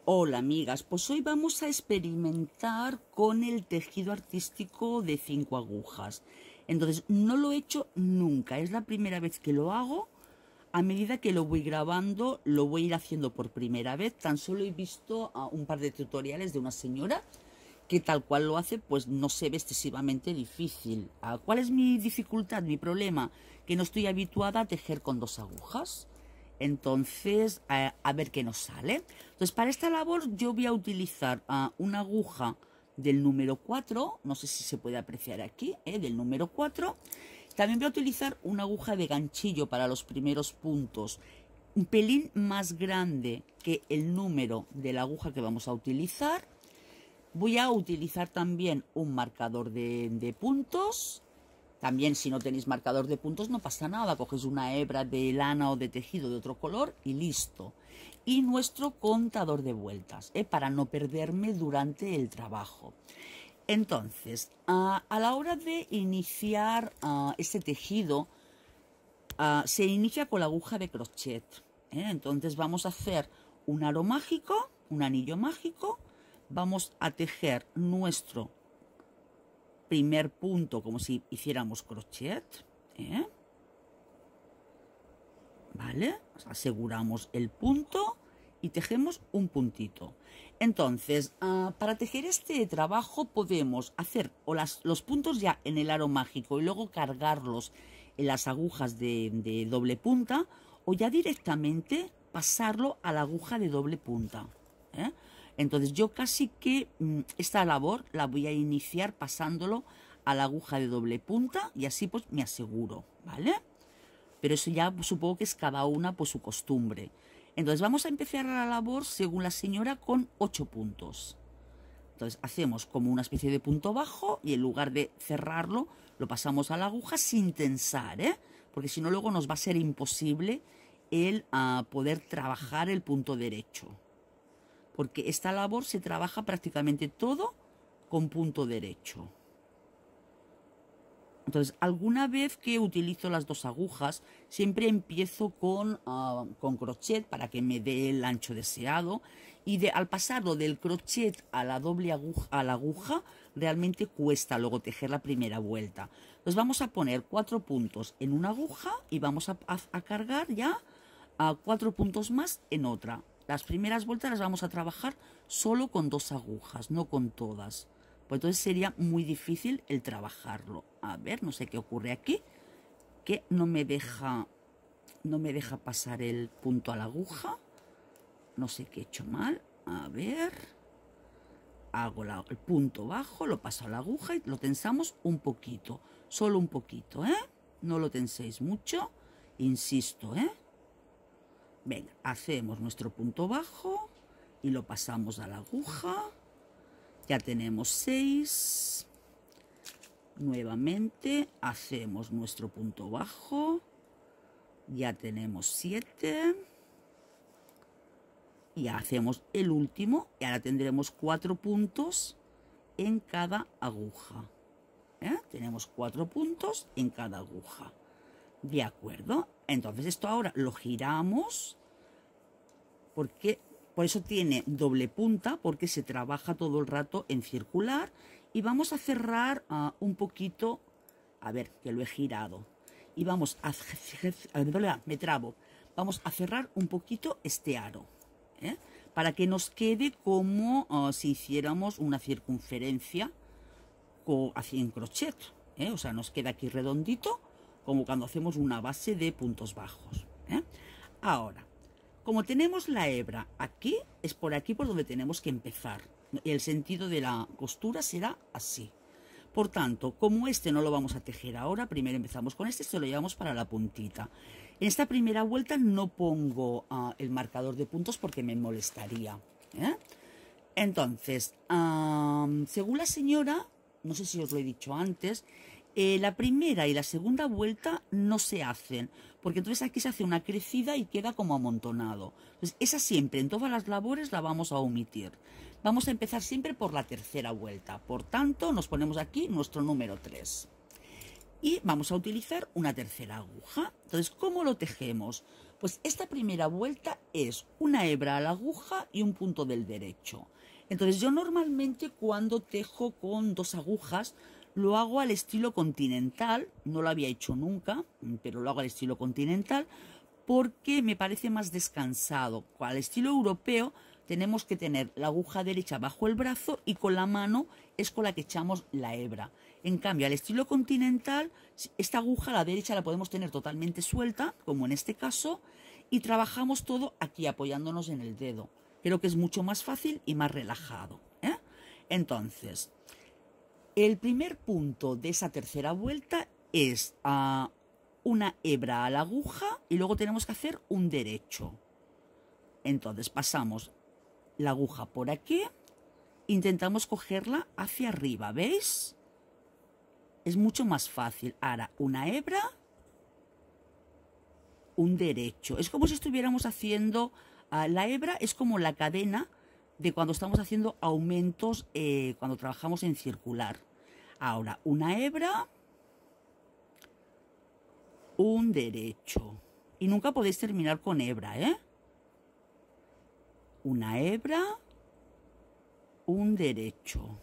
Hola amigas, pues hoy vamos a experimentar con el tejido artístico de 5 agujas. Entonces no lo he hecho nunca, es la primera vez que lo hago. A medida que lo voy grabando, lo voy a ir haciendo por primera vez. Tan solo he visto un par de tutoriales de una señora que tal cual lo hace, pues no se ve excesivamente difícil. ¿Cuál es mi dificultad, mi problema? Que no estoy habituada a tejer con 2 agujas. Entonces, a ver qué nos sale. Entonces, para esta labor yo voy a utilizar una aguja del número 4, no sé si se puede apreciar aquí, del número 4. También voy a utilizar una aguja de ganchillo para los primeros puntos, un pelín más grande que el número de la aguja que vamos a utilizar. Voy a utilizar también un marcador de puntos. También, si no tenéis marcador de puntos, no pasa nada. Cogéis una hebra de lana o de tejido de otro color y listo. Y nuestro contador de vueltas, para no perderme durante el trabajo. Entonces, a la hora de iniciar este tejido, se inicia con la aguja de crochet. Entonces vamos a hacer un aro mágico, un anillo mágico. Vamos a tejer nuestro primer punto como si hiciéramos crochet, ¿vale? Aseguramos el punto y tejemos un puntito. Entonces, para tejer este trabajo podemos hacer los puntos ya en el aro mágico y luego cargarlos en las agujas de doble punta, o ya directamente pasarlo a la aguja de doble punta. Entonces yo casi que esta labor la voy a iniciar pasándolo a la aguja de doble punta y así pues me aseguro, ¿vale? Pero eso ya supongo que es cada una pues su costumbre. Entonces vamos a empezar la labor según la señora con 8 puntos. Entonces hacemos como una especie de punto bajo y en lugar de cerrarlo lo pasamos a la aguja sin tensar, porque si no luego nos va a ser imposible el poder trabajar el punto derecho. Porque esta labor se trabaja prácticamente todo con punto derecho. Entonces, alguna vez que utilizo las 2 agujas, siempre empiezo con crochet para que me dé el ancho deseado. Y al pasarlo del crochet a la doble aguja, realmente cuesta luego tejer la primera vuelta. Entonces vamos a poner 4 puntos en una aguja y vamos a cargar ya 4 puntos más en otra. Las primeras vueltas las vamos a trabajar solo con 2 agujas, no con todas. Pues entonces sería muy difícil el trabajarlo. A ver, no sé qué ocurre aquí, que no me deja pasar el punto a la aguja. No sé qué he hecho mal. A ver, hago el punto bajo, lo paso a la aguja y lo tensamos un poquito, solo un poquito, no lo tenséis mucho, insisto, Venga, hacemos nuestro punto bajo y lo pasamos a la aguja. Ya tenemos 6. Nuevamente hacemos nuestro punto bajo. Ya tenemos 7. Y hacemos el último. Y ahora tendremos 4 puntos en cada aguja. Tenemos 4 puntos en cada aguja. De acuerdo. Entonces esto ahora lo giramos. Porque por eso tiene doble punta, porque se trabaja todo el rato en circular. Y vamos a cerrar un poquito, a ver, que lo he girado. Y vamos a, me trabo, vamos a cerrar un poquito este aro, para que nos quede como si hiciéramos una circunferencia así en crochet, o sea, nos queda aquí redondito, como cuando hacemos una base de puntos bajos. Ahora, como tenemos la hebra aquí, es por aquí por donde tenemos que empezar. El sentido de la costura será así. Por tanto, como este no lo vamos a tejer ahora, primero empezamos con este, se lo llevamos para la puntita. En esta primera vuelta no pongo el marcador de puntos porque me molestaría. Entonces, según la señora, no sé si os lo he dicho antes, la primera y la segunda vuelta no se hacen, porque entonces aquí se hace una crecida y queda como amontonado. Entonces, esa siempre, en todas las labores, la vamos a omitir. Vamos a empezar siempre por la tercera vuelta. Por tanto, nos ponemos aquí nuestro número 3. Y vamos a utilizar una tercera aguja. Entonces, ¿cómo lo tejemos? Pues esta primera vuelta es una hebra a la aguja y un punto del derecho. Entonces, yo normalmente cuando tejo con 2 agujas, lo hago al estilo continental. No lo había hecho nunca, pero lo hago al estilo continental porque me parece más descansado. Al estilo europeo tenemos que tener la aguja derecha bajo el brazo y con la mano es con la que echamos la hebra. En cambio, al estilo continental, esta aguja, la derecha, la podemos tener totalmente suelta, como en este caso, y trabajamos todo aquí apoyándonos en el dedo. Creo que es mucho más fácil y más relajado, ¿eh? Entonces, el primer punto de esa tercera vuelta es una hebra a la aguja y luego tenemos que hacer un derecho. Entonces pasamos la aguja por aquí, intentamos cogerla hacia arriba, ¿veis? Es mucho más fácil. Ahora, una hebra, un derecho. Es como si estuviéramos haciendo, la hebra es como la cadena de cuando estamos haciendo aumentos, cuando trabajamos en circular. Ahora, una hebra, un derecho. Y nunca podéis terminar con hebra, ¿eh? Una hebra, un derecho.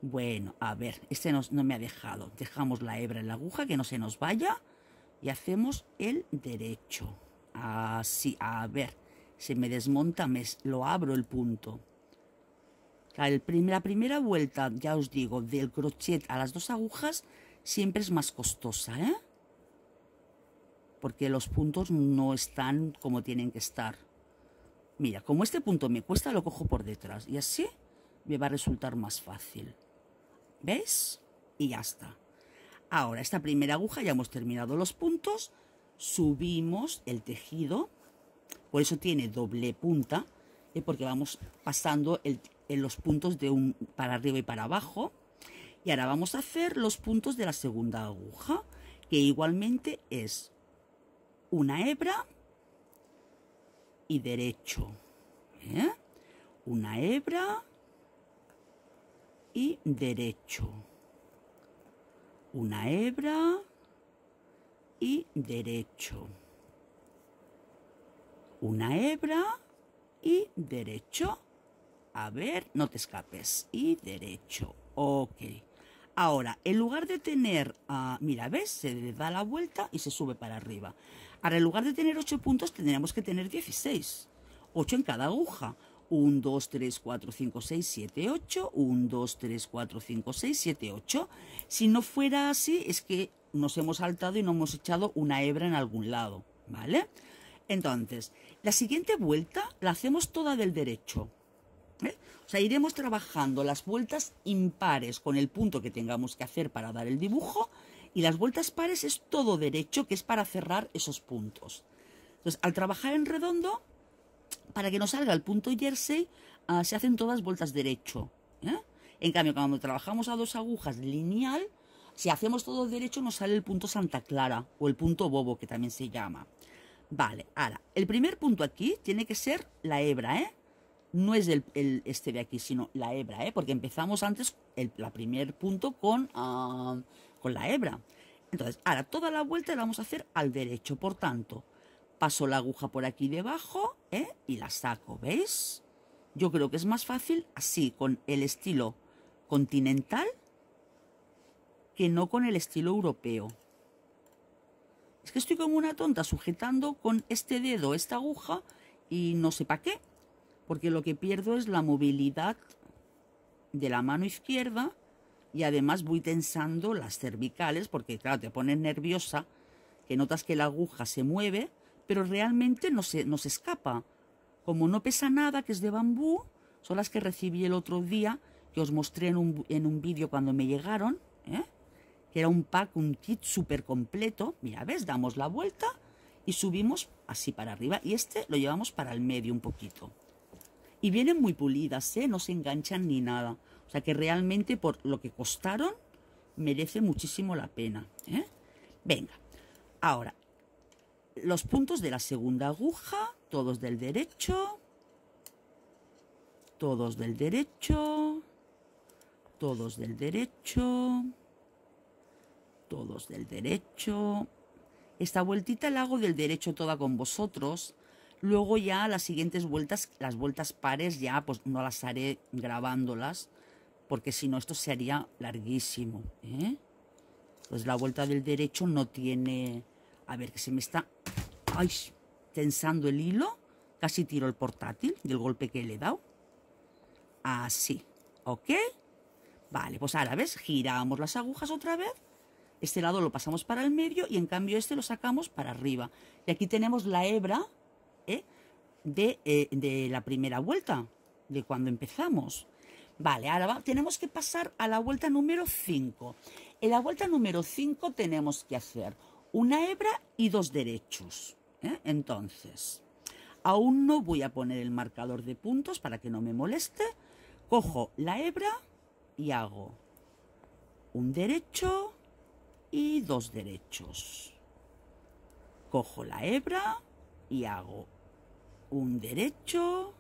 Bueno, a ver, este no me ha dejado. Dejamos la hebra en la aguja, que no se nos vaya. Y hacemos el derecho. Así, a ver, se me desmonta, lo abro el punto. La primera vuelta, ya os digo, del crochet a las 2 agujas, siempre es más costosa, ¿eh? Porque los puntos no están como tienen que estar. Mira, como este punto me cuesta, lo cojo por detrás. Y así me va a resultar más fácil. ¿Veis? Y ya está. Ahora, esta primera aguja ya hemos terminado los puntos. Subimos el tejido. Por eso tiene doble punta. Porque vamos pasando en los puntos para arriba y para abajo. Y ahora vamos a hacer los puntos de la segunda aguja. Que igualmente es una hebra y derecho. ¿Eh? Una hebra y derecho. Una hebra y derecho. Una hebra y derecho. A ver, no te escapes. Y derecho. Ok. Ahora, en lugar de tener, mira, ¿ves? Se le da la vuelta y se sube para arriba. Ahora, en lugar de tener 8 puntos, tendríamos que tener 16. 8 en cada aguja. 1, 2, 3, 4, 5, 6, 7, 8. 1, 2, 3, 4, 5, 6, 7, 8. Si no fuera así, es que nos hemos saltado y no hemos echado una hebra en algún lado, ¿vale? Entonces, la siguiente vuelta la hacemos toda del derecho. O sea, iremos trabajando las vueltas impares con el punto que tengamos que hacer para dar el dibujo, y las vueltas pares es todo derecho, que es para cerrar esos puntos. Entonces, al trabajar en redondo, para que nos salga el punto jersey, se hacen todas vueltas derecho, ¿eh? En cambio, cuando trabajamos a 2 agujas lineal, si hacemos todo derecho nos sale el punto Santa Clara o el punto bobo, que también se llama. Vale, ahora, el primer punto aquí tiene que ser la hebra, ¿eh? No es este de aquí, sino la hebra, ¿eh? Porque empezamos antes el primer punto con la hebra. Entonces, ahora toda la vuelta la vamos a hacer al derecho. Por tanto, paso la aguja por aquí debajo, ¿eh? Y la saco, ¿veis? Yo creo que es más fácil así, con el estilo continental, que no con el estilo europeo. Es que estoy como una tonta sujetando con este dedo esta aguja y no sé para qué. Porque lo que pierdo es la movilidad de la mano izquierda y además voy tensando las cervicales porque, claro, te pones nerviosa, que notas que la aguja se mueve, pero realmente no se escapa. Como no pesa nada, que es de bambú, son las que recibí el otro día, que os mostré en un vídeo cuando me llegaron, ¿eh? Que era un pack, un kit súper completo. Mira, ¿ves? Damos la vuelta y subimos así para arriba. Y este lo llevamos para el medio un poquito. Y vienen muy pulidas, ¿eh? No se enganchan ni nada. O sea que realmente por lo que costaron, merece muchísimo la pena, ¿eh? Venga, ahora, los puntos de la segunda aguja, todos del derecho, todos del derecho, todos del derecho, todos del derecho. Esta vueltita la hago del derecho toda con vosotros. Luego ya las siguientes vueltas, las vueltas pares ya pues no las haré grabándolas, porque si no esto se haría larguísimo, ¿eh? Pues la vuelta del derecho no tiene... A ver, que se me está... ¡Ay! Tensando el hilo. Casi tiro el portátil del golpe que le he dado. Así, ¿ok? Vale, pues ahora, ¿ves? Giramos las agujas otra vez. Este lado lo pasamos para el medio y en cambio este lo sacamos para arriba. Y aquí tenemos la hebra, ¿eh? de la primera vuelta, de cuando empezamos. Vale, ahora tenemos que pasar a la vuelta número 5. En la vuelta número 5 tenemos que hacer una hebra y 2 derechos, ¿eh? Entonces, aún no voy a poner el marcador de puntos para que no me moleste. Cojo la hebra y hago un derecho y 2 derechos. Cojo la hebra y hago un derecho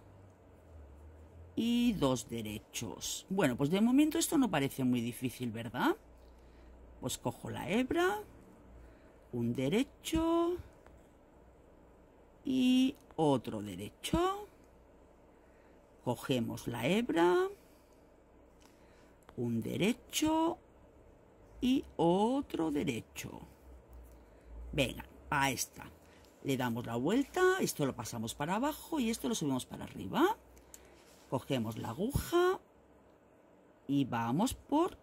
y 2 derechos. Bueno, pues de momento esto no parece muy difícil, ¿verdad? Pues cojo la hebra, un derecho y otro derecho. Cogemos la hebra, un derecho y otro derecho. Venga, a esta. Le damos la vuelta, esto lo pasamos para abajo y esto lo subimos para arriba. Cogemos la aguja y vamos por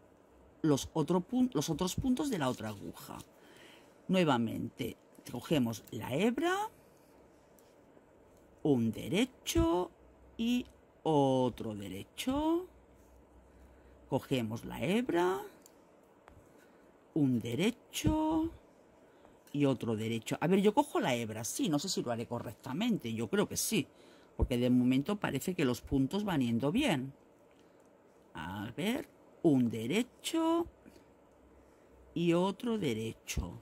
los otros puntos de la otra aguja. Nuevamente, cogemos la hebra, un derecho y otro derecho. Cogemos la hebra, un derecho y otro derecho. A ver, yo cojo la hebra, sí, no sé si lo haré correctamente, yo creo que sí, porque de momento parece que los puntos van yendo bien. A ver, un derecho y otro derecho.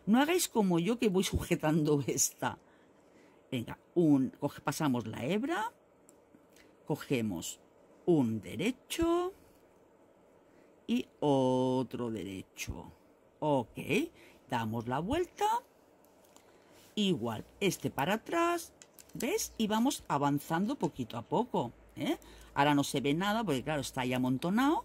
No hagáis como yo que voy sujetando esta. Venga, pasamos la hebra, cogemos un derecho y otro derecho. Ok, damos la vuelta, igual, este para atrás, ¿ves? Y vamos avanzando poquito a poco, ¿eh? Ahora no se ve nada porque claro, está ahí amontonado,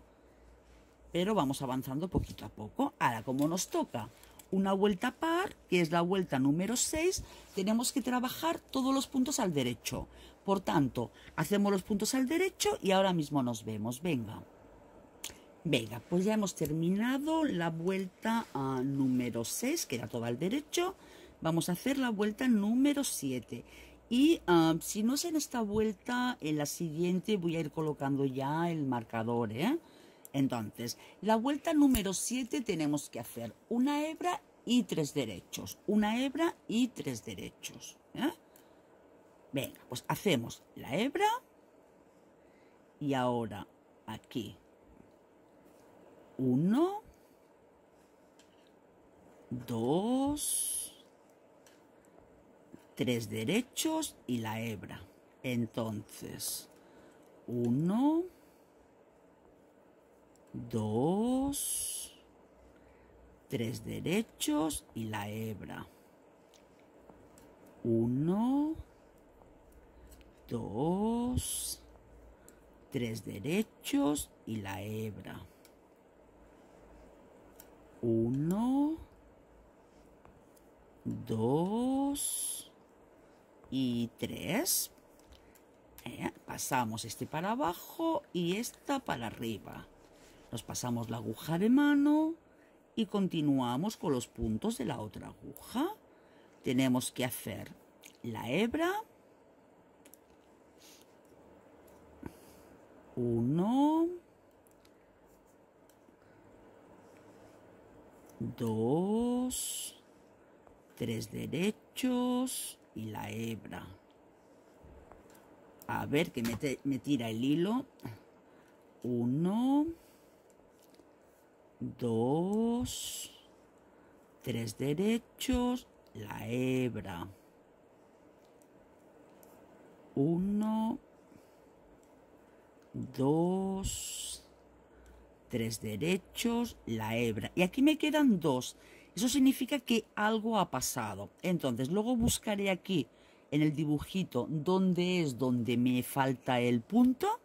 pero vamos avanzando poquito a poco. Ahora, como nos toca una vuelta par, que es la vuelta número 6, tenemos que trabajar todos los puntos al derecho. Por tanto, hacemos los puntos al derecho y ahora mismo nos vemos. Venga. Venga, pues ya hemos terminado la vuelta número 6, que era toda al derecho. Vamos a hacer la vuelta número 7. Y si no es en esta vuelta, en la siguiente voy a ir colocando ya el marcador, ¿eh? Entonces, la vuelta número 7 tenemos que hacer una hebra y 3 derechos. Una hebra y 3 derechos, ¿eh? Venga, pues hacemos la hebra y ahora aquí 1, 2, 3 derechos y la hebra. Entonces, 1, 2, 3 derechos y la hebra. 1, 2, 3 derechos y la hebra. 1, 2 y 3. Pasamos este para abajo y esta para arriba. Nos pasamos la aguja de mano y continuamos con los puntos de la otra aguja. Tenemos que hacer la hebra, 1, 2, 3 derechos y la hebra. A ver que me tira el hilo. 1, 2, 3 derechos, la hebra. 1, 2, 3 derechos, la hebra. Y aquí me quedan 2. Eso significa que algo ha pasado. Entonces, luego buscaré aquí en el dibujito dónde es donde me falta el punto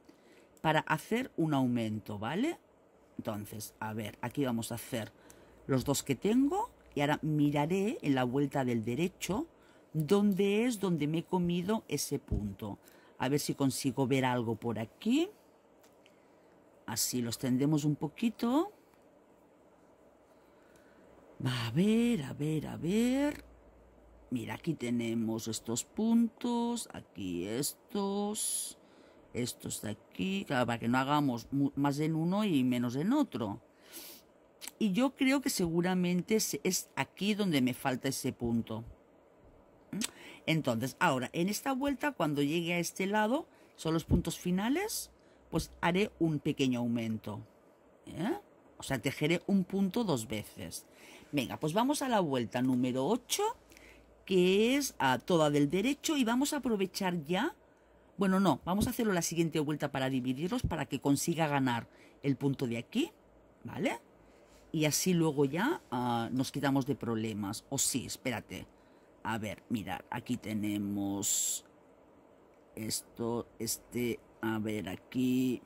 para hacer un aumento, ¿vale? Entonces, a ver, aquí vamos a hacer los 2 que tengo y ahora miraré en la vuelta del derecho dónde es donde me he comido ese punto. A ver si consigo ver algo por aquí. Así lo extendemos un poquito. A ver, a ver, a ver. Mira, aquí tenemos estos puntos, aquí estos de aquí, claro, para que no hagamos más en uno y menos en otro. Y yo creo que seguramente es aquí donde me falta ese punto. Entonces, ahora, en esta vuelta, cuando llegue a este lado, son los puntos finales, pues haré un pequeño aumento. O sea, tejeré un punto 2 veces. Venga, pues vamos a la vuelta número 8, que es a toda del derecho, y vamos a aprovechar ya. Bueno, no, vamos a hacerlo la siguiente vuelta para dividirlos, para que consiga ganar el punto de aquí, ¿vale? Y así luego ya nos quitamos de problemas. O sí, espérate. A ver, mirad, aquí tenemos esto, a ver, aquí.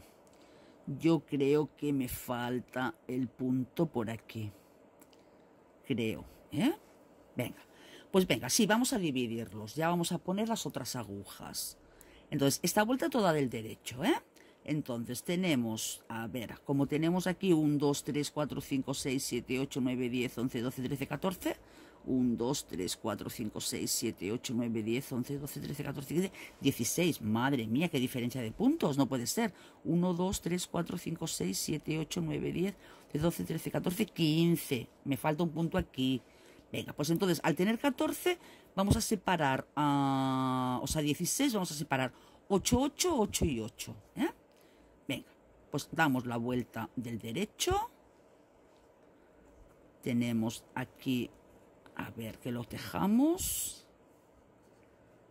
Yo creo que me falta el punto por aquí. Creo, ¿eh? Venga, pues venga, sí, vamos a dividirlos. Ya vamos a poner las otras agujas. Entonces, esta vuelta toda del derecho, ¿eh? Entonces, tenemos, a ver, como tenemos aquí 1, 2, 3, 4, 5, 6, 7, 8, 9, 10, 11, 12, 13, 14. 1, 2, 3, 4, 5, 6, 7, 8, 9, 10, 11, 12, 13, 14, 15, 16. Madre mía, qué diferencia de puntos, no puede ser. 1, 2, 3, 4, 5, 6, 7, 8, 9, 10, 12, 13, 14, 15. Me falta un punto aquí. Venga, pues entonces, al tener 14, vamos a separar, o sea, 16, vamos a separar 8, 8, 8 y 8. Venga, pues damos la vuelta del derecho. Tenemos aquí, a ver, que lo tejamos.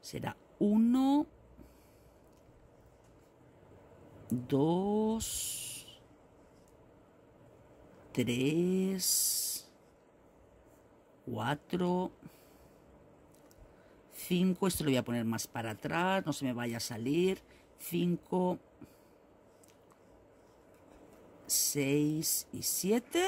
Será 1, 2, 3, 4, 5. Esto lo voy a poner más para atrás, no se me vaya a salir. 5, 6 y 7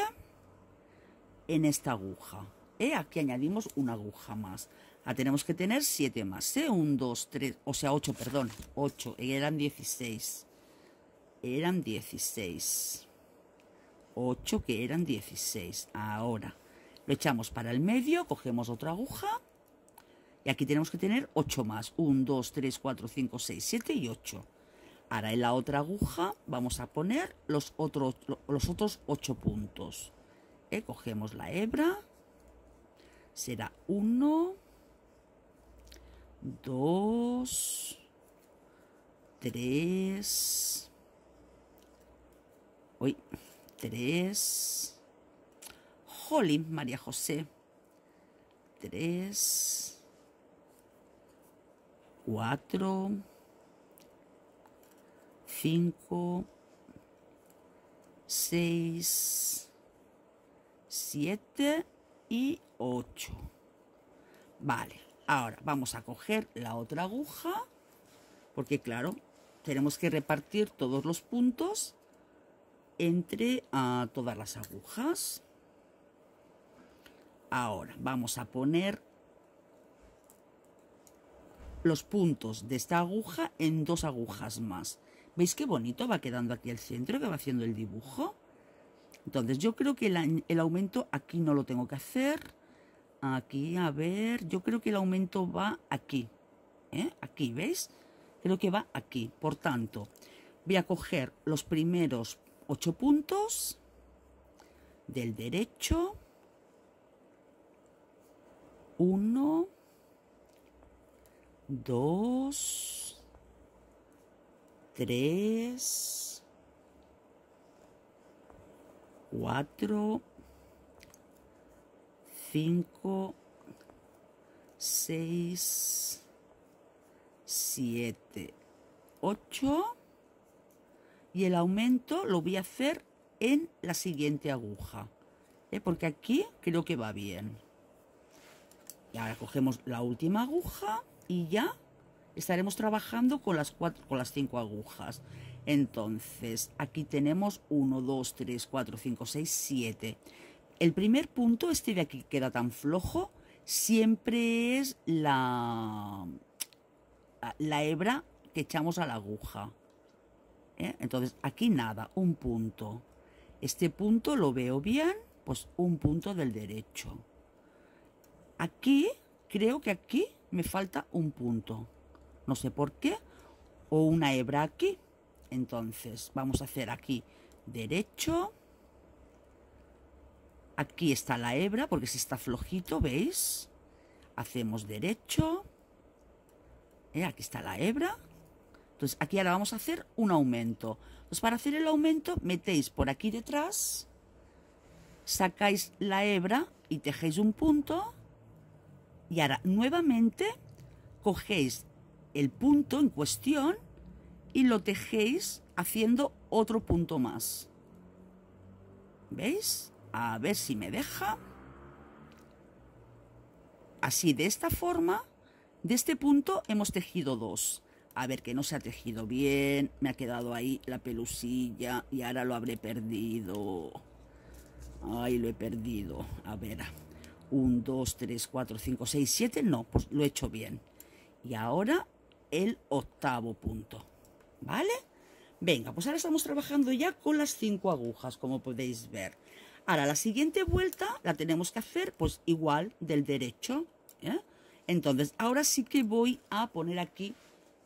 en esta aguja. Aquí añadimos una aguja más. Tenemos que tener 7 más. 1, 2, 3, o sea, 8, perdón. 8, eran 16. Eran 16. 8 que eran 16. Ahora lo echamos para el medio, cogemos otra aguja. Y aquí tenemos que tener 8 más. 1, 2, 3, 4, 5, 6, 7 y 8. Ahora en la otra aguja vamos a poner los otros 8 puntos. Cogemos la hebra. Será 1, 2, 3. Uy, 3. Jolín, María José. 3, 4, 5, 6, 7 y 8. Vale, ahora vamos a coger la otra aguja, porque claro, tenemos que repartir todos los puntos entre todas las agujas. Ahora vamos a poner los puntos de esta aguja en 2 agujas más. ¿Veis qué bonito va quedando aquí el centro, que va haciendo el dibujo? Entonces yo creo que el aumento aquí no lo tengo que hacer. Aquí, a ver, yo creo que el aumento va aquí. Aquí, ¿veis? Creo que va aquí. Por tanto, voy a coger los primeros 8 puntos del derecho. 1, 2, 3, 4, 5, 6, 7, 8. Y el aumento lo voy a hacer en la siguiente aguja, porque aquí creo que va bien. Y ahora cogemos la última aguja y ya estaremos trabajando con las 5 agujas. Entonces aquí tenemos 1, 2, 3, 4, 5, 6, 7. El primer punto, este de aquí queda tan flojo, siempre es la hebra que echamos a la aguja. Entonces aquí nada, un punto. Este punto lo veo bien, pues un punto del derecho. Aquí, creo que aquí me falta un punto. No sé por qué. O una hebra aquí. Entonces vamos a hacer aquí derecho. Aquí está la hebra porque si está flojito, ¿veis? Hacemos derecho. Aquí está la hebra. Entonces aquí ahora vamos a hacer un aumento. Entonces para hacer el aumento metéis por aquí detrás, sacáis la hebra y tejéis un punto. Y ahora nuevamente cogéis el punto en cuestión y lo tejéis haciendo otro punto más. ¿Veis? A ver si me deja. Así, de esta forma, de este punto hemos tejido 2. A ver, que no se ha tejido bien, me ha quedado ahí la pelusilla y ahora lo habré perdido. Ay, lo he perdido. A ver, 1, 2, 3, 4, 5, 6, 7, no, pues lo he hecho bien. Y ahora el octavo punto, ¿vale? Venga, pues ahora estamos trabajando ya con las 5 agujas, como podéis ver. Ahora la siguiente vuelta la tenemos que hacer pues igual del derecho, ¿eh? Entonces ahora sí que voy a poner aquí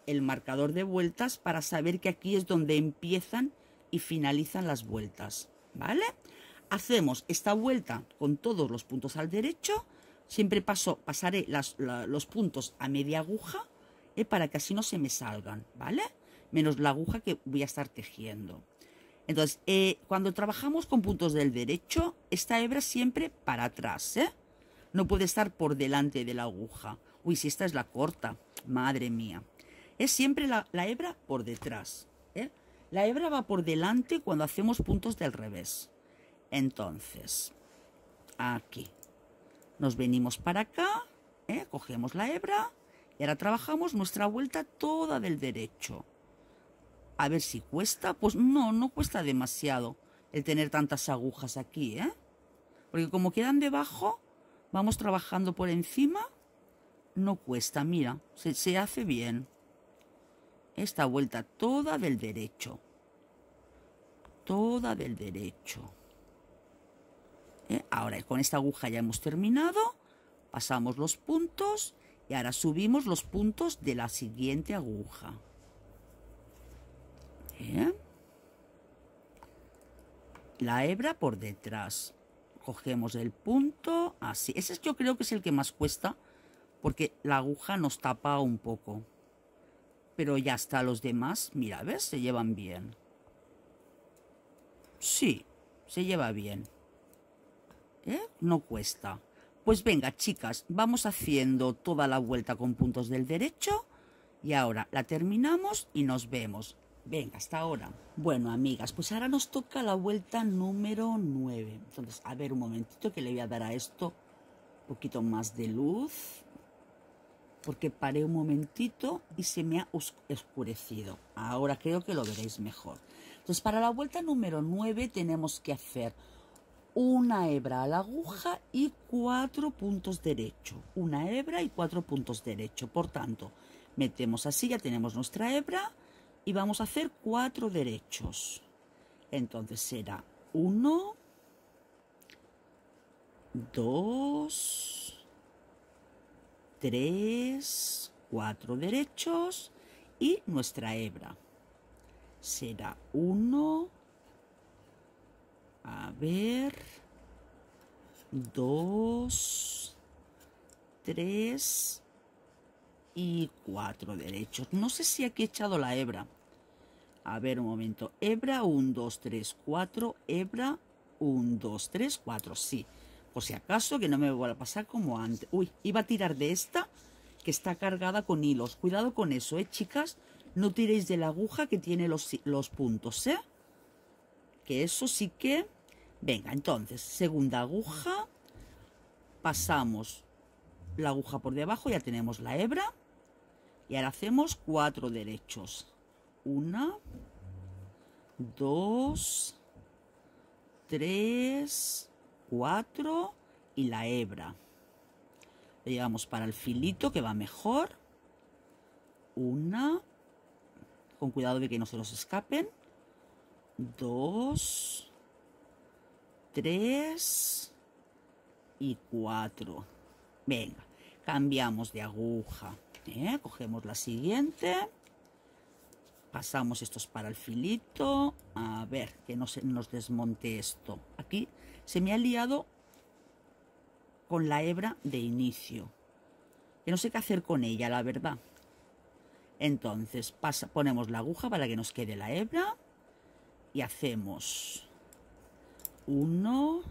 el marcador de vueltas para saber que aquí es donde empiezan y finalizan las vueltas, ¿vale? Hacemos esta vuelta con todos los puntos al derecho. Siempre pasaré los puntos a media aguja, para que así no se me salgan, ¿vale? Menos la aguja que voy a estar tejiendo. Entonces, cuando trabajamos con puntos del derecho, esta hebra siempre para atrás, ¿eh? No puede estar por delante de la aguja. Uy, si esta es la corta, madre mía. Es siempre la hebra por detrás, ¿eh? La hebra va por delante cuando hacemos puntos del revés. Entonces, aquí nos venimos para acá, cogemos la hebra y ahora trabajamos nuestra vuelta toda del derecho. A ver si cuesta. Pues no cuesta demasiado el tener tantas agujas aquí, porque como quedan debajo, vamos trabajando por encima, no cuesta, mira, se hace bien. Esta vuelta toda del derecho. Toda del derecho. Ahora con esta aguja ya hemos terminado, pasamos los puntos y ahora subimos los puntos de la siguiente aguja. La hebra por detrás, cogemos el punto, así, ese yo creo que es el que más cuesta porque la aguja nos tapa un poco, pero ya está, los demás, mira, ¿ves? Se llevan bien. Sí, se lleva bien. No cuesta. Pues venga, chicas, vamos haciendo toda la vuelta con puntos del derecho y ahora la terminamos y nos vemos. Venga, hasta ahora. Bueno, amigas, pues ahora nos toca la vuelta número 9. Entonces, a ver un momentito que le voy a dar a esto un poquito más de luz, porque paré un momentito y se me ha oscurecido. Ahora creo que lo veréis mejor. Entonces, para la vuelta número 9 tenemos que hacer una hebra a la aguja y 4 puntos derecho. Una hebra y 4 puntos derecho. Por tanto, metemos así, ya tenemos nuestra hebra y vamos a hacer 4 derechos. Entonces será 1, 2, 3, 4 derechos y nuestra hebra. Será 1, a ver, 2, 3 y 4 derechos. No sé si aquí he echado la hebra. A ver un momento. Hebra 1, 2, 3, 4. Hebra 1, 2, 3, 4. Sí. Por si acaso que no me vuelva a pasar como antes. Uy, iba a tirar de esta que está cargada con hilos. Cuidado con eso, chicas. No tiréis de la aguja que tiene los puntos, que eso sí que... Venga, entonces, segunda aguja, pasamos la aguja por debajo, ya tenemos la hebra. Y ahora hacemos 4 derechos. 1, 2, 3, 4 y la hebra. Le llevamos para el filito que va mejor. 1, con cuidado de que no se nos escapen. 2, 3 y 4. Venga, cambiamos de aguja. Cogemos la siguiente. Pasamos estos para el filito. A ver, que no se nos desmonte esto. Aquí se me ha liado con la hebra de inicio. Que no sé qué hacer con ella, la verdad. Entonces, ponemos la aguja para que nos quede la hebra. Y hacemos 1,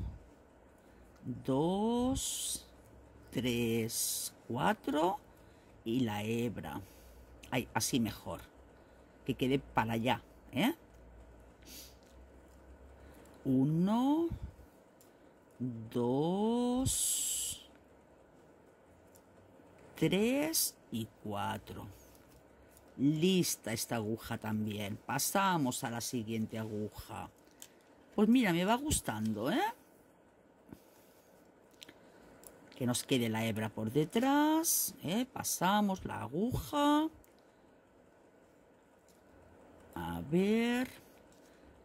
2, 3, 4 y la hebra. Ay, así mejor. Que quede para allá, 1, 2, 3 y 4. Lista esta aguja también. Pasamos a la siguiente aguja. Pues mira, me va gustando, que nos quede la hebra por detrás, pasamos la aguja. A ver,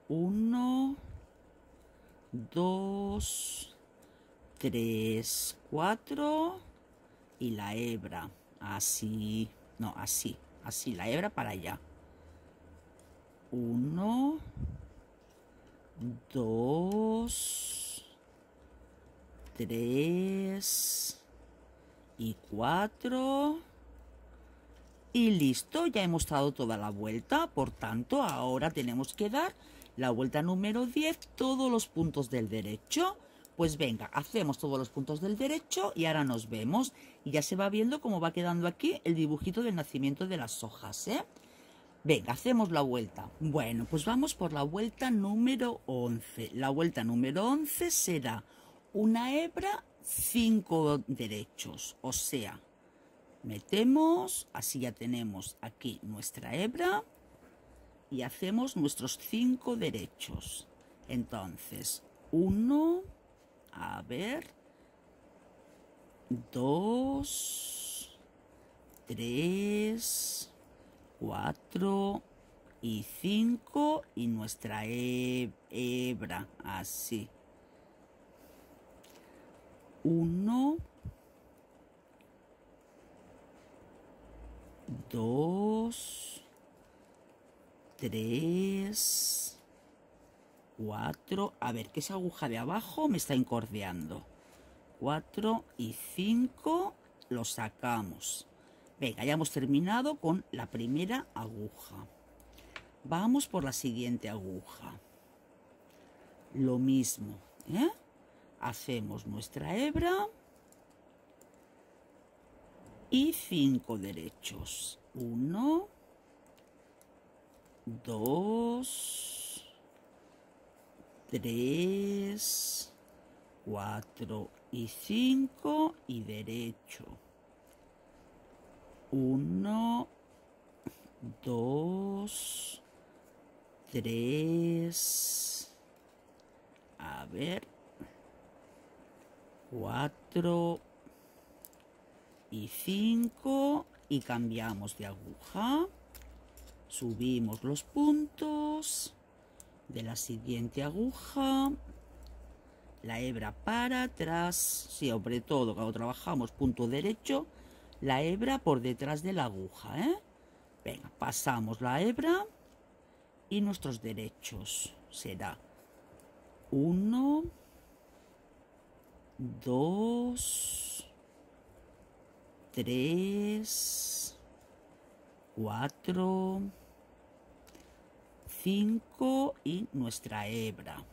1, 2, 3, 4 y la hebra. Así, no, así, así, la hebra para allá. 1, 2, 3 y 4. Y listo, ya hemos dado toda la vuelta. Por tanto, ahora tenemos que dar la vuelta número 10, todos los puntos del derecho. Pues venga, hacemos todos los puntos del derecho y ahora nos vemos. Y ya se va viendo cómo va quedando aquí el dibujito del nacimiento de las hojas, Venga, hacemos la vuelta. Bueno, pues vamos por la vuelta número 11. La vuelta número 11 será una hebra, 5 derechos. O sea, metemos, así ya tenemos aquí nuestra hebra y hacemos nuestros 5 derechos. Entonces, 1, a ver, 2, 3, 4 y 5 y nuestra hebra, así. 1, 2, 3, 4. A ver, que esa aguja de abajo me está encordeando. 4 y 5 lo sacamos. Venga, ya hemos terminado con la primera aguja. Vamos por la siguiente aguja. Lo mismo, Hacemos nuestra hebra y 5 derechos. 1, 2, 3, 4 y 5 y derecho. 1, 2, 3, a ver, 4 y 5 y cambiamos de aguja. Subimos los puntos de la siguiente aguja. La hebra para atrás, sobre todo cuando trabajamos punto derecho, la hebra por detrás de la aguja, Venga, pasamos la hebra y nuestros derechos será 1, 2, 3, 4, 5 y nuestra hebra.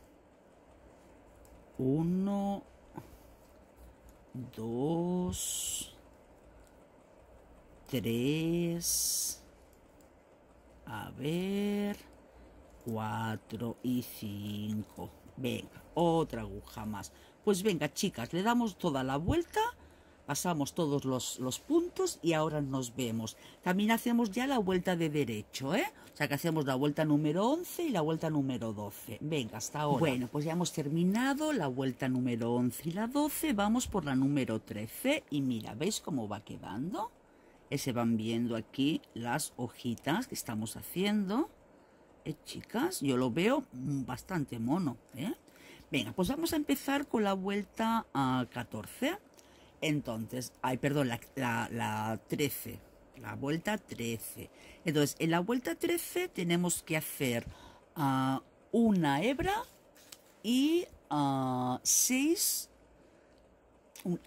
1, 2, 3, a ver, 4 y 5. Venga, otra aguja más. Pues venga, chicas, le damos toda la vuelta, pasamos todos los puntos y ahora nos vemos. También hacemos ya la vuelta de derecho, ¿eh? O sea que hacemos la vuelta número 11 y la vuelta número 12. Venga, hasta ahora. Bueno, pues ya hemos terminado la vuelta número 11 y la 12. Vamos por la número 13 y mira, ¿veis cómo va quedando? Se van viendo aquí las hojitas que estamos haciendo. Chicas, yo lo veo bastante mono, ¿eh? Venga, pues vamos a empezar con la vuelta a 14. Entonces, perdón, la 13. La vuelta 13. Entonces, en la vuelta 13 tenemos que hacer una hebra y 6.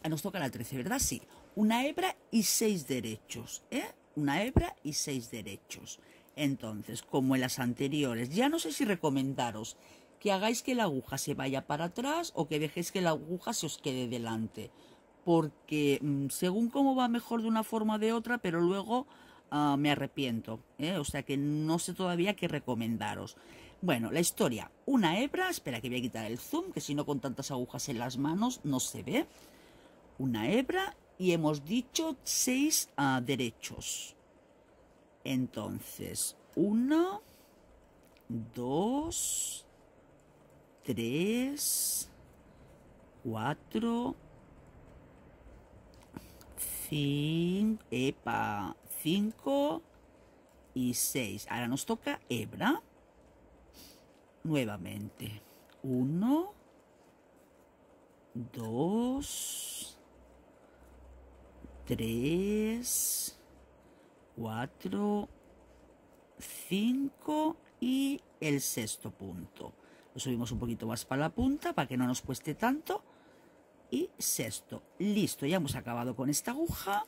Nos toca la 13, ¿verdad? Sí. Una hebra y 6 derechos, ¿eh? Una hebra y 6 derechos. Entonces, como en las anteriores, ya no sé si recomendaros que hagáis que la aguja se vaya para atrás o que dejéis que la aguja se os quede delante. Porque según cómo va mejor de una forma o de otra, pero luego me arrepiento, ¿eh? O sea que no sé todavía qué recomendaros. Bueno, la historia. Una hebra, espera que voy a quitar el zoom, que si no con tantas agujas en las manos no se ve. Una hebra y hemos dicho 6 derechos. Entonces, 1, 2, 3, 4, 5 y 6. Ahora nos toca hebra. Nuevamente. 1, 2, 3, 4, 5 y el sexto punto. Lo subimos un poquito más para la punta para que no nos cueste tanto. Y sexto. Listo, ya hemos acabado con esta aguja.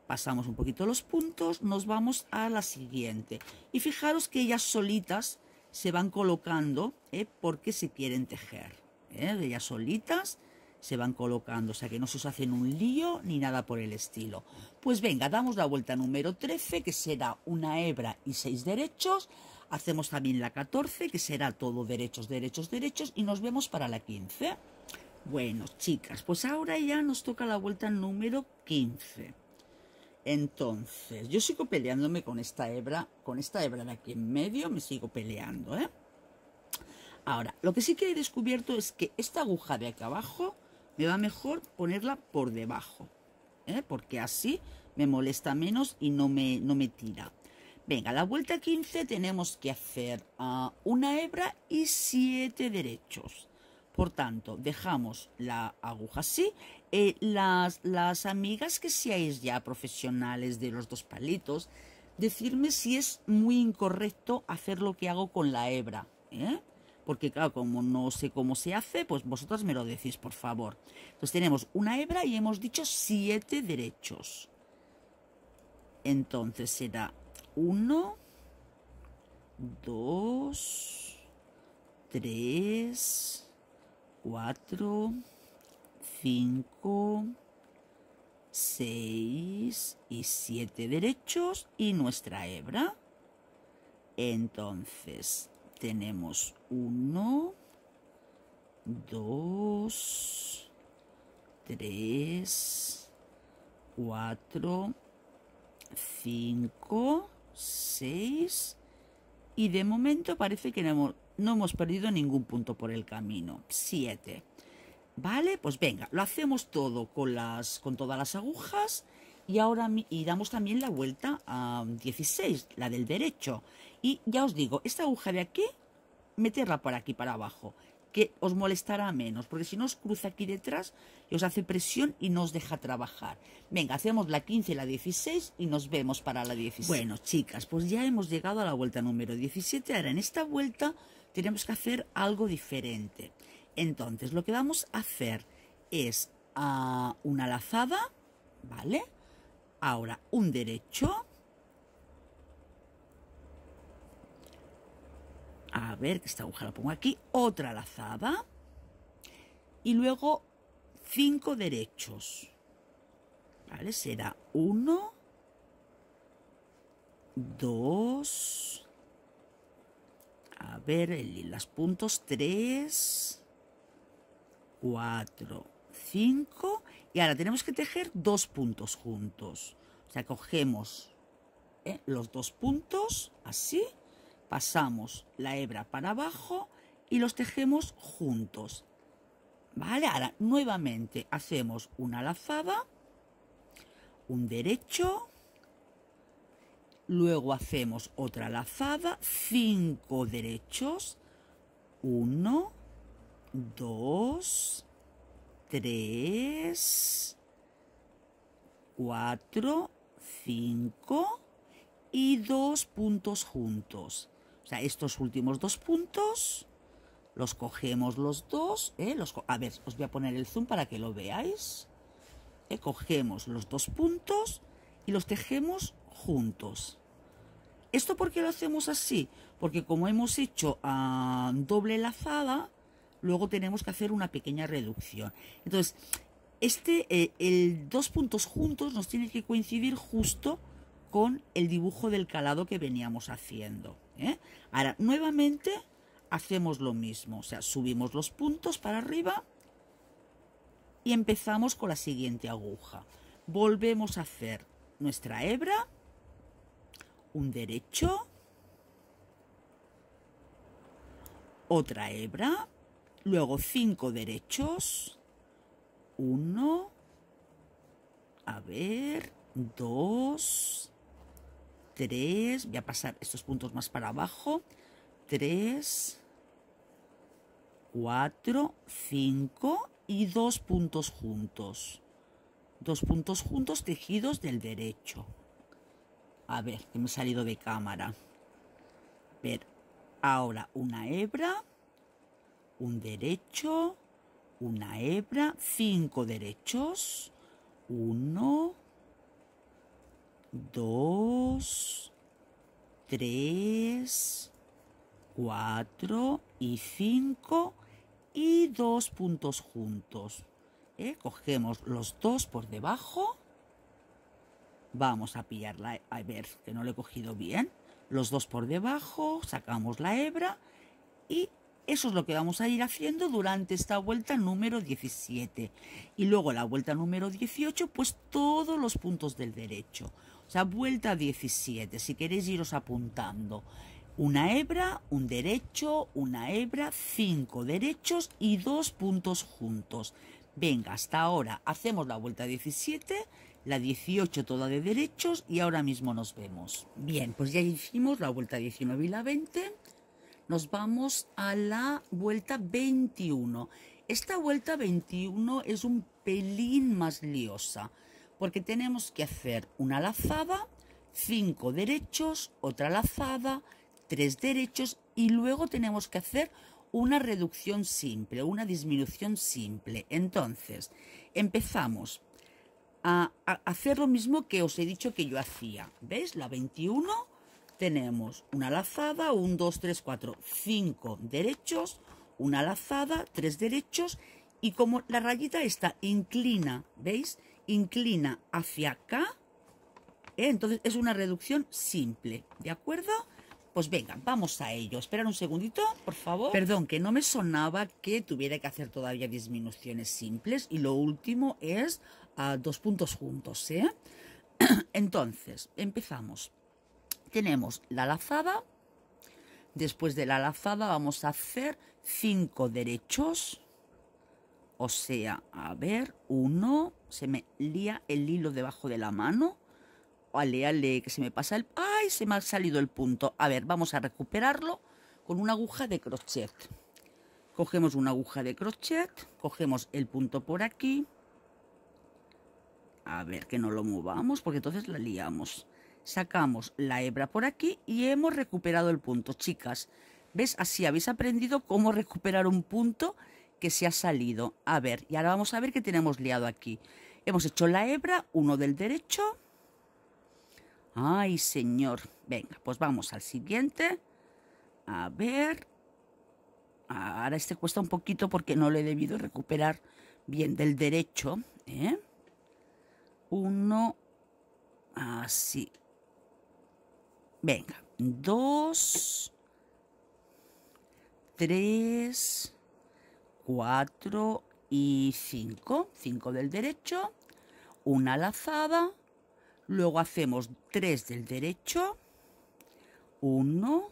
Pasamos un poquito los puntos, nos vamos a la siguiente. Y fijaros que ellas solitas se van colocando porque se quieren tejer. Ellas solitas se van colocando, o sea que no se os hacen un lío ni nada por el estilo. Pues venga, damos la vuelta número 13, que será una hebra y 6 derechos. Hacemos también la 14, que será todo derechos, derechos, derechos. Y nos vemos para la 15. Bueno, chicas, pues ahora ya nos toca la vuelta número 15. Entonces, yo sigo peleándome con esta hebra de aquí en medio, me sigo peleando, ¿eh? Ahora, lo que sí que he descubierto es que esta aguja de aquí abajo me va mejor ponerla por debajo, ¿eh? Porque así me molesta menos y no me tira. Venga, la vuelta 15 tenemos que hacer una hebra y 7 derechos. Por tanto, dejamos la aguja así. Las amigas que seáis ya profesionales de los 2 palitos, decirme si es muy incorrecto hacer lo que hago con la hebra, ¿eh? Porque claro, como no sé cómo se hace, pues vosotras me lo decís, por favor. Entonces tenemos una hebra y hemos dicho 7 derechos. Entonces será 1, 2, 3, 4, 5, 6 y 7 derechos y nuestra hebra. Entonces tenemos 1, 2, 3, 4, 5, 6 y de momento parece que no hemos perdido ningún punto por el camino. 7. Vale, pues venga, lo hacemos todo con todas las agujas y ahora damos también la vuelta a 16, la del derecho. Y ya os digo, esta aguja de aquí, meterla por aquí para abajo, que os molestará menos, porque si no os cruza aquí detrás y os hace presión y no os deja trabajar. Venga, hacemos la 15 y la 16 y nos vemos para la 16. Bueno, chicas, pues ya hemos llegado a la vuelta número 17. Ahora en esta vuelta tenemos que hacer algo diferente. Entonces, lo que vamos a hacer es una lazada, ¿vale? Ahora, un derecho. A ver, que esta aguja la pongo aquí. Otra lazada. Y luego 5 derechos. ¿Vale? Será 1, 2, A ver, las puntos 3, 4, 5. Y ahora tenemos que tejer 2 puntos juntos. O sea, cogemos los 2 puntos, así. Pasamos la hebra para abajo y los tejemos juntos. ¿Vale? Ahora, nuevamente, hacemos una lazada, un derecho. Luego hacemos otra lazada, 5 derechos, 1, 2, 3, 4, 5 y 2 puntos juntos. O sea, estos últimos 2 puntos los cogemos los dos. A ver, os voy a poner el zoom para que lo veáis. Cogemos los 2 puntos y los tejemos juntos. ¿Esto por qué lo hacemos así? Porque como hemos hecho doble lazada, luego tenemos que hacer una pequeña reducción. Entonces, el 2 puntos juntos nos tiene que coincidir justo con el dibujo del calado que veníamos haciendo. Ahora, nuevamente, hacemos lo mismo. O sea, subimos los puntos para arriba y empezamos con la siguiente aguja. Volvemos a hacer nuestra hebra, un derecho, otra hebra, luego 5 derechos, 1, a ver, 2, 3, voy a pasar estos puntos más para abajo, 3, 4, 5 y 2 puntos juntos. 2 puntos juntos tejidos del derecho. A ver, que me he salido de cámara. Ver, ahora una hebra, un derecho, una hebra, 5 derechos, 1, 2, 3, 4 y 5 y 2 puntos juntos. Cogemos los 2 por debajo. Vamos a pillarla, a ver, que no lo he cogido bien. Los 2 por debajo, sacamos la hebra y eso es lo que vamos a ir haciendo durante esta vuelta número 17. Y luego la vuelta número 18, pues todos los puntos del derecho. O sea, vuelta 17, si queréis iros apuntando. Una hebra, un derecho, una hebra, 5 derechos y 2 puntos juntos. Venga, hasta ahora hacemos la vuelta 17, la 18 toda de derechos y ahora mismo nos vemos. Bien, pues ya hicimos la vuelta 19 y la 20. Nos vamos a la vuelta 21. Esta vuelta 21 es un pelín más liosa porque tenemos que hacer una lazada, 5 derechos, otra lazada, 3 derechos y luego tenemos que hacer una reducción simple, una disminución simple. Entonces, empezamos a hacer lo mismo que os he dicho que yo hacía. ¿Veis? La 21 tenemos una lazada, 1, 2, 3, 4, 5 derechos, una lazada, 3 derechos y como la rayita esta inclina, ¿veis? Inclina hacia acá, entonces es una reducción simple, ¿de acuerdo? Pues venga, vamos a ello. Esperad un segundito, por favor. Perdón, que no me sonaba que tuviera que hacer todavía disminuciones simples. Y lo último es 2 puntos juntos, ¿eh? Entonces, empezamos. Tenemos la lazada. Después de la lazada vamos a hacer 5 derechos. O sea, a ver, 1. Se me lía el hilo debajo de la mano. Ale, que se me pasa el... ¡Ay! Se me ha salido el punto. A ver, vamos a recuperarlo con una aguja de crochet. Cogemos una aguja de crochet, cogemos el punto por aquí. A ver, que no lo movamos porque entonces la liamos. Sacamos la hebra por aquí y hemos recuperado el punto, chicas. ¿Ves? Así habéis aprendido cómo recuperar un punto que se ha salido. A ver, y ahora vamos a ver qué tenemos liado aquí. Hemos hecho la hebra, 1 del derecho. Ay, señor. Venga, pues vamos al siguiente. A ver. Ahora este cuesta un poquito porque no lo he debido recuperar bien del derecho. 1. Así. Venga. 2. 3, 4 y 5. 5 del derecho, una lazada, luego hacemos 3 del derecho, 1,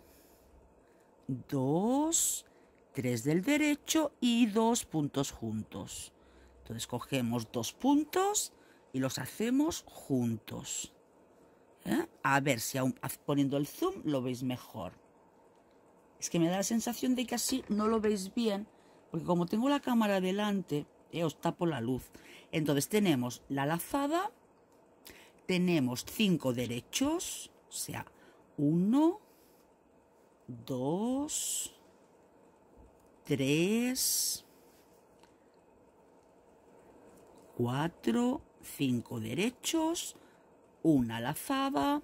2, 3 del derecho y 2 puntos juntos. Entonces cogemos 2 puntos y los hacemos juntos. A ver si aún poniendo el zoom lo veis mejor. Es que me da la sensación de que así no lo veis bien, porque como tengo la cámara delante, os tapo la luz. Entonces tenemos la lazada, tenemos 5 derechos, o sea, 1, 2, 3, 4, 5 derechos, una lazada,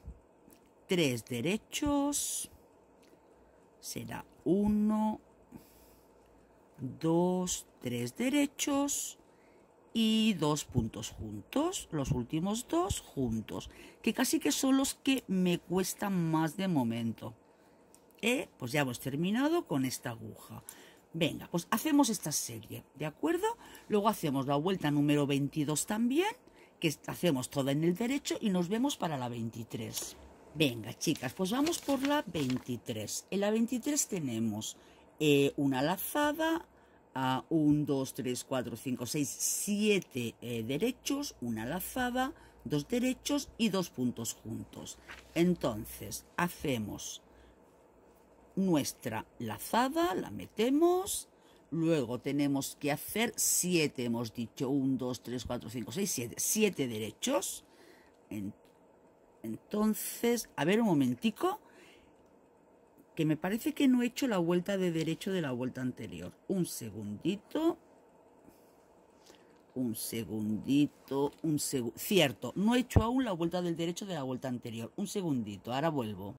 3 derechos, será 1, 2, 3 derechos y 2 puntos juntos, los últimos 2 juntos, que casi que son los que me cuestan más de momento. Pues ya hemos terminado con esta aguja. Venga, pues hacemos esta serie, ¿de acuerdo? Luego hacemos la vuelta número 22 también, que hacemos toda en el derecho y nos vemos para la 23. Venga, chicas, pues vamos por la 23. En la 23 tenemos una lazada, 1, 2, 3, 4, 5, 6, 7 derechos, una lazada, 2 derechos y 2 puntos juntos. Entonces, hacemos nuestra lazada, la metemos, luego tenemos que hacer 7, hemos dicho 1, 2, 3, 4, 5, 6, 7, 7 derechos. Entonces, a ver un momentico, que me parece que no he hecho la vuelta de derecho de la vuelta anterior. Un segundito. Cierto, no he hecho aún la vuelta del derecho de la vuelta anterior. Un segundito, ahora vuelvo.